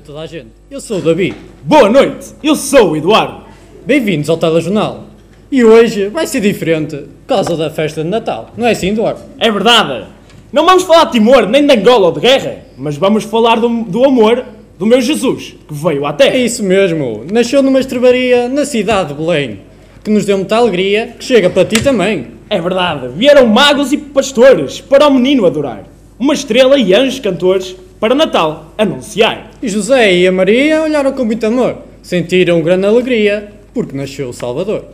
Viva toda a gente, eu sou o Davi. Boa noite, eu sou o Eduardo. Bem-vindos ao Telejornal. E hoje vai ser diferente por causa da festa de Natal, não é assim, Eduardo? É verdade. Não vamos falar de Timor, nem de Angola ou de guerra, mas vamos falar do amor do meu Jesus, que veio à Terra. É isso mesmo, nasceu numa estrebaria na cidade de Belém, que nos deu muita alegria, que chega para ti também. É verdade, vieram magos e pastores para o menino adorar. Uma estrela e anjos cantores para Natal anunciar. E José e a Maria olharam com muito amor, sentiram grande alegria, porque nasceu o Salvador.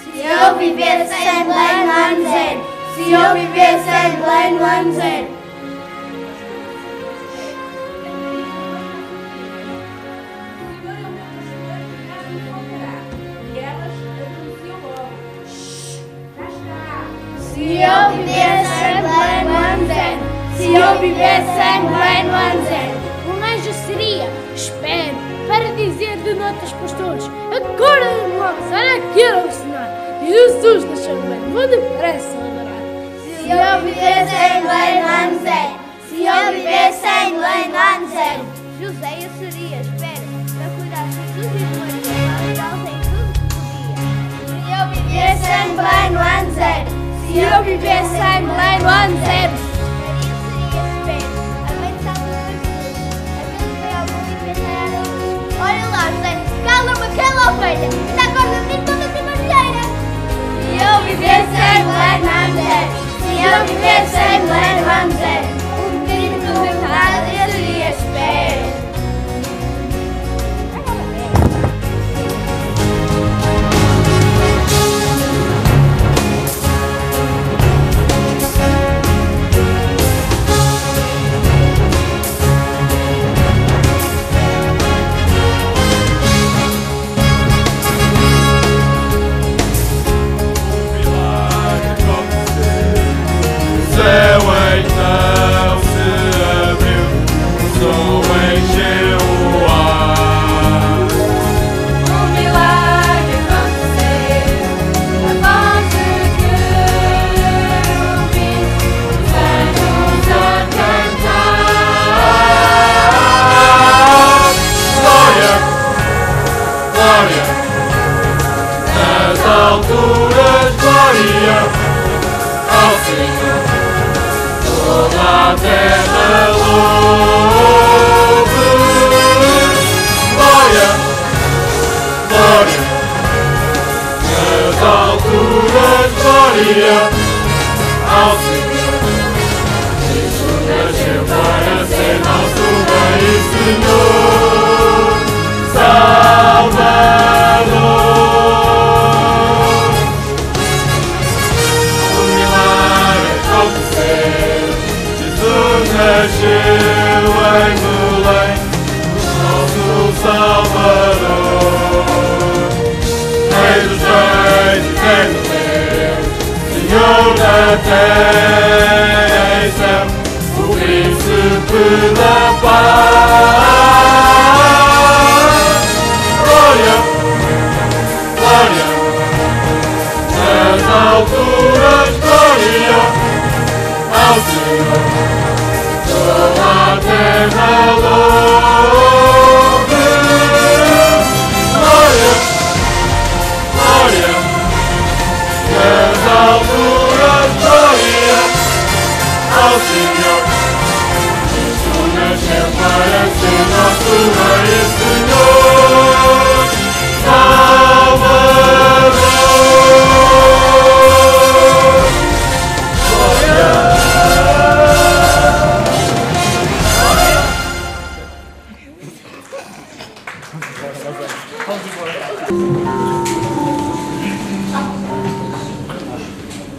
Se eu vivesse sem Belém no ano zero, se eu vivesse sem Belém no ano zero. Se eu vivesse sem Belém no ano zero, se eu vivesse sem Belém no ano zero. Um anjo seria, espero, para dizer de notas pastores: acordem, irmãos, olha aqui o cenário. Jesus nasceu em Belém, vou depressa adorar. Se eu vivesse sem Belém no ano zero, se eu vivesse sem Belém no ano zero. José eu seria, espero, para cuidar de Jesus e de Maria, ajudá-los em tudo que podia. Se eu vivesse sem Belém no ano zero, se eu vivesse sem Belém no ano zero. Maria eu seria, espero, a mãe de Salvador Jesus, aquele que veio ao mundo e fez a luz. Olha lá, José, cala-me aquela ovelha, ainda acorda de mim toda a mangueira. Se eu vivesse sem Belém no ano zero, se eu vivesse sem Belém no ano zero, o menino do meu lado eu seria, espero.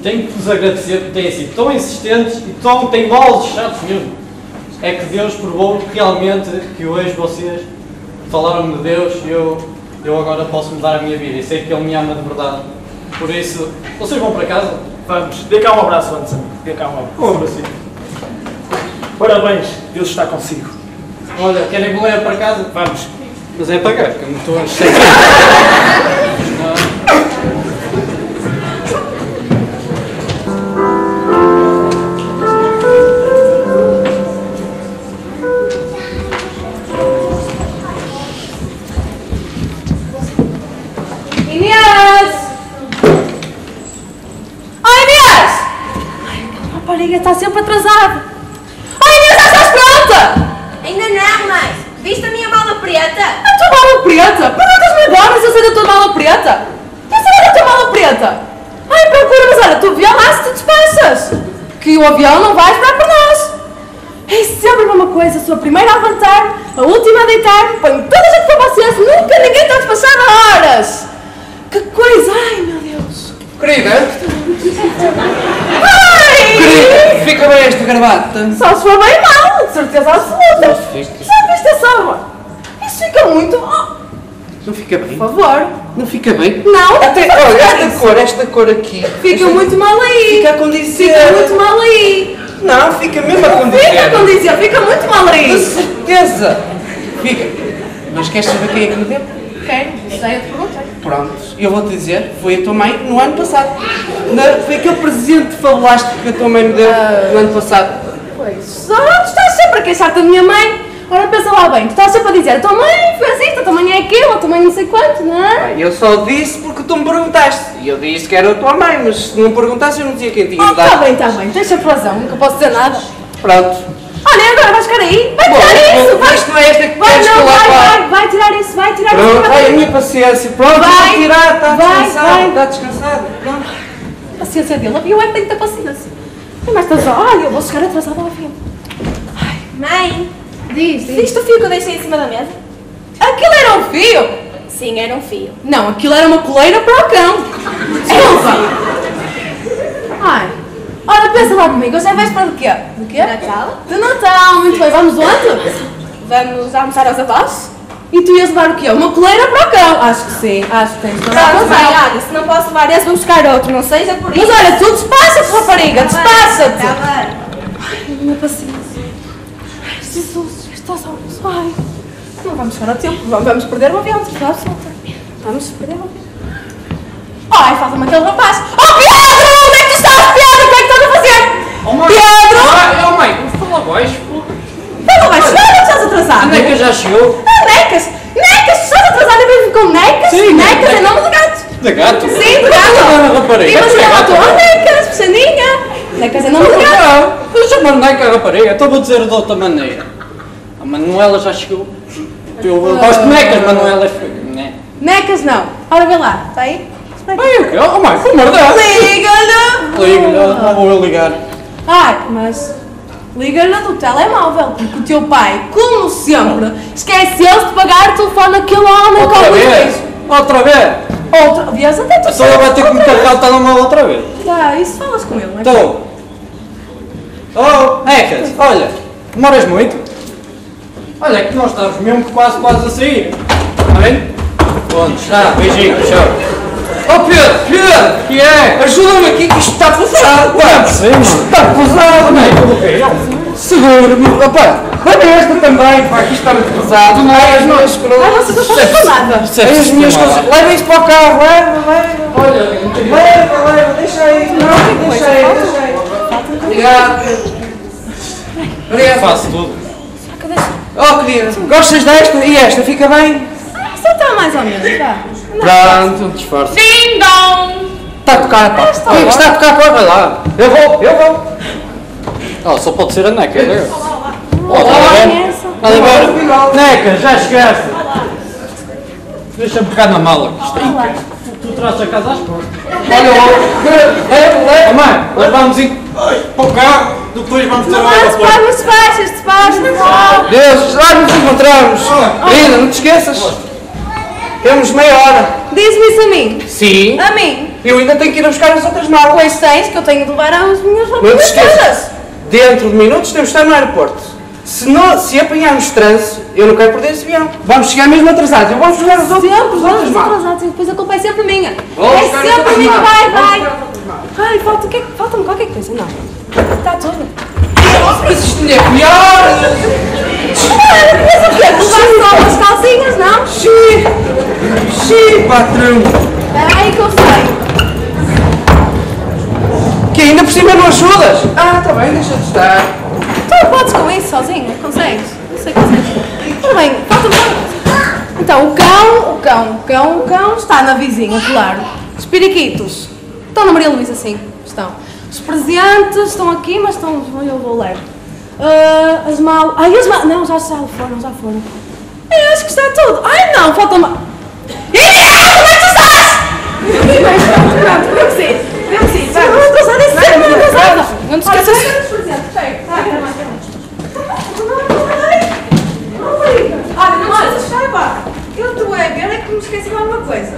Tenho que vos agradecer por terem sido tão insistentes e tão teimosos, chatos mesmo. É que Deus provou realmente que hoje vocês falaram de Deus e eu agora posso mudar a minha vida e sei que Ele me ama de verdade. Por isso, vocês vão para casa? Vamos, dê cá um abraço antes, amigo. Dê cá um abraço. Um abracinho. Parabéns, Deus está consigo. Olha, querem que me leve para casa? Vamos. Mas é pagar, que eu não estou a encher. está sempre atrasado. Oh Inês, já estás pronta? Ainda não, mãe. Viste a minha mala preta? A tua mala preta? Perguntas-me agora se eu sei da tua mala preta? Eu sei da tua mala preta. Ai, procura, mas olha, tu avião lá se te despachas. Que o avião não vai esperar por nós. É sempre a mesma coisa, sou a primeira a levantar, a última a deitar, ponho toda a gente para vocês, nunca ninguém está despachado a horas. Que coisa, ai meu Deus. Querida, Ai! fica bem esta gravata. Só se for bem mal, de certeza absoluta. Sabe esta salva? Isso fica muito... Oh, Não fica bem? por favor. Não fica bem? Não, Até, não olha, faz esta cor aqui. Fica muito mal aí. Fica a condizer. Fica muito mal aí. Não, fica mesmo a condizer. Fica a condizer, fica muito mal De aí. certeza. Fica. Mas queres saber quem é que me deu? Quero, sei, eu te perguntei. Pronto, eu vou-te dizer, foi a tua mãe no ano passado. Foi aquele presente fabulástico que a tua mãe me deu no ano passado. Pois, tu estás sempre a queixar-te da minha mãe. Ora, pensa lá bem, tu estás sempre a dizer a tua mãe fez isto, a tua mãe é aquilo, a tua mãe não sei quanto, não é? Eu só disse porque tu me perguntaste. E eu disse que era a tua mãe, mas se não perguntasse eu não dizia quem tinha me dado. Está bem, tens sempre razão, nunca posso dizer nada. Pronto. Olha, agora vais ficar aí, vai tirar isso, vai. Isto não é esta que Vai, queres não, falar. vai tirar isso, vai tirar Pronto, isso. ai, a minha paciência. Pronto, Vai, vou tirar, está vai, descansado, vai. está descansado. Pronto. Paciência dele, eu é que tenho que ter paciência. Mas estás, olha, eu vou chegar atrasada ao avião. Mãe, Diz. viste o fio que eu deixei em cima da mesa? Aquilo era um fio? Sim, era um fio. Não, aquilo era uma coleira para o cão. Elsa! Ai, ora, pensa lá comigo, hoje é véspera de quê? De quê? Natal? De Natal, muito bem, vamos onde? Vamos almoçar aos avós? E tu ias levar o quê? Uma coleira para o cão? Acho que sim, acho que tens toda a Vamos, mãe, razão. olha, se não posso levar esse, vou buscar outro, não seja por isso. Mas olha, tu despacha-te, rapariga, despacha-te! Tá bem. Ai, minha paciência. Ai, Jesus, estás a ai. Não vamos chegar a tempo, vamos perder o avião, de absoluta. Vamos perder o avião. Ai, falta-me aquele rapaz. Oh, Pedro! Onde é que tu estás, Pedro? O que é que estás a fazer? Oh, mãe! Pedro! Oh, mãe, fala baixo, pô. Pedro, vai chegar ou estás atrasado? A Neca já chegou. Ah, necas! Necas! Tu estás atrasado e mesmo com necas? Sim, necas é necas. nome de gato. De gato? Sim, de gato. Rapariga. Imagina lá, tu, oh, necas, puxandinha. Necas é nome de gato. Não, eu chamo a Neca rapariga. Então vou dizer de outra maneira. A Manuela já chegou. Eu gosto de necas, Manuela é feio, né? Necas não. Ora, vê lá, está aí? Ai, o quê? Oh, mãe, pelo amor de Deus. Liga-lhe! Liga-lhe, não vou eu ligar. Ai, mas liga-lhe do telemóvel, porque o teu pai, como sempre, esqueceu-se de pagar o telefone àquele homem Outra com vez? Outra vez? Outra vez, até tu Então ela vai ter que me carregar o telemóvel outra vez. Tá, isso falas com ele, não é? Então. Oh, Necas, olha, demoras muito? Olha, é que nós estamos mesmo quase a sair. Está bem? Pronto, já, beijinho, tchau. Oh Pedro, Que é? ajuda-me aqui que isto está pesado. Isto está pesado, não é? Segura-me, opa, leva esta também, pá, que isto está muito pesado. Não é as minhas Ai, coisas. vocês não fazem nada. É as minhas coisas. Leva isto para o carro, leva. Olha, Leva, deixa aí. Não, deixa aí. Obrigado. Obrigado. faço tudo. Oh, querida, gostas desta? E esta, fica bem? Só está mais ou menos, vá. Pronto. Disfarce. Ding dong! Está a tocar, pá. Esta Oi, que está a tocar, pá. Vai lá. Eu vou. Oh, só pode ser a Neca. Olá, Olá, Olá, Neca, já chegaste. Deixa-me pegar na mala. Tu trazes a casa às portas. Olha, Oh, mãe, nós vamos ir para o carro, depois vamos ter Não o há aeroporto. despachas. Deus, lá nos encontramos. Querida, não te esqueças. Temos meia hora. Diz-me isso a mim. Sim. A mim. Eu ainda tenho que ir a buscar as outras malas. Pois tens, que eu tenho de levar as minhas Não te roupas esqueças. todas. Dentro de minutos temos de estar no aeroporto. Se apanharmos trânsito, eu não quero perder esse avião. Vamos chegar mesmo atrasados. Eu vou buscar as outras Sempre, malas. vamos atrasados e depois a culpa é sempre minha. Vou É buscar as sempre outras minha, malas. vai. Vou buscar as outras malas. Ai, falta-me qualquer coisa, não. Está tudo. Mas isto ainda é pior. Mas o quê? Tu vais só umas calcinhas, não? Xiii, patrão. Espera aí que eu sei. Que ainda por cima não ajudas? Ah, está bem, deixa de estar. Tu podes com isso sozinho? Consegues? Não sei que consegues. Tudo bem, falta-me qualquer coisa. Então, o cão está na vizinha, claro. Os periquitos. Estão na Maria Luísa, sim. Estão. Os presentes estão aqui, mas estão. Eu vou ler. As malas. Ai, as malas. Não, já foram, já foram. Eu acho que está tudo. Ai, não, falta uma. Inês, como é que tu estás? Pronto, eu preciso. Não te esqueças. Olha, não se saiba. Eu estou a ver é que me esqueci de alguma coisa.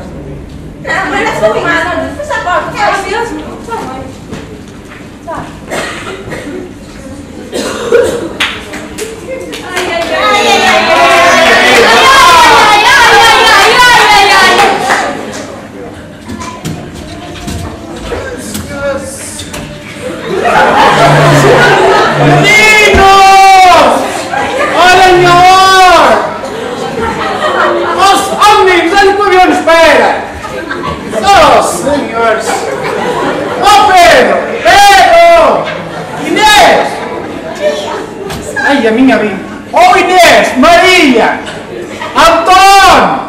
Não, mas é só nada. Fecha a porta. É mesmo? Está bem. Tá. Ai, ai, ai. Meninos! Olha a minha hora! Oh, meninos, olha o que o avião espera! Oh, senhores! Oh, Pedro! Inês! Ai, a minha vida! Oh, Inês! Maria! Antônio!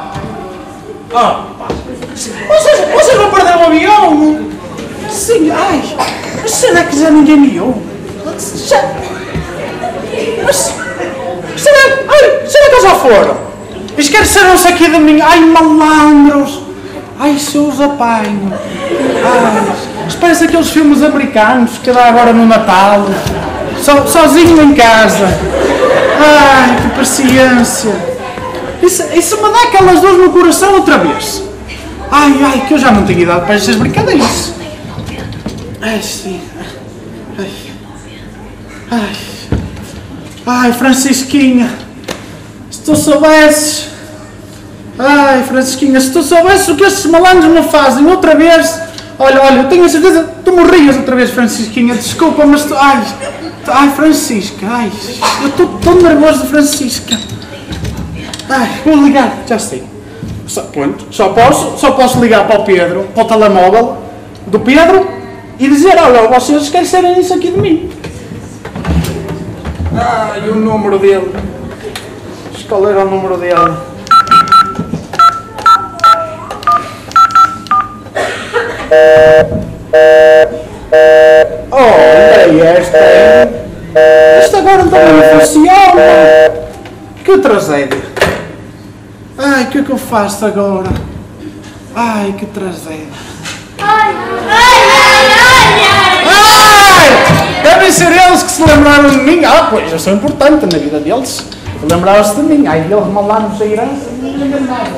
Oh, pá! Vocês vão perder o avião? Sim, ai! Mas será que já ninguém me ouve? Será que eles já foram? Esqueceram-se aqui de mim. Ai, malandros. Ai, se eu os apanho. Ai, parece aqueles filmes americanos que dá agora no Natal. Sozinho em casa. Ai, que paciência. Isso me dá aquelas dores no coração outra vez. Ai, que eu já não tenho idade para estas brincadeiras. Ai, sim. Ai, Francisquinha, se tu soubesses. Ai, Francisquinha, se tu soubesses o que estes malandros me fazem outra vez. Olha, eu tenho a certeza que tu morrias outra vez, Francisquinha. Desculpa, mas tu. Ai, Francisca, ai, eu estou tão nervoso de Francisca. Ai, vou ligar, já sei. Só posso ligar para o Pedro, para o telemóvel do Pedro e dizer: olha, vocês esquecerem isso aqui de mim. Ai, o número dele. Qual era o número dele? Oh, esta agora também não funciona. Que tragédia. Ai, o que é que eu faço agora? Ai, que tragédia. Ai! Devem ser eles que se lembraram de mim. Ah, pois, eu sou importante na vida deles. Lembraram-se de mim. Ai, eles malaram-se a herança e não me nada.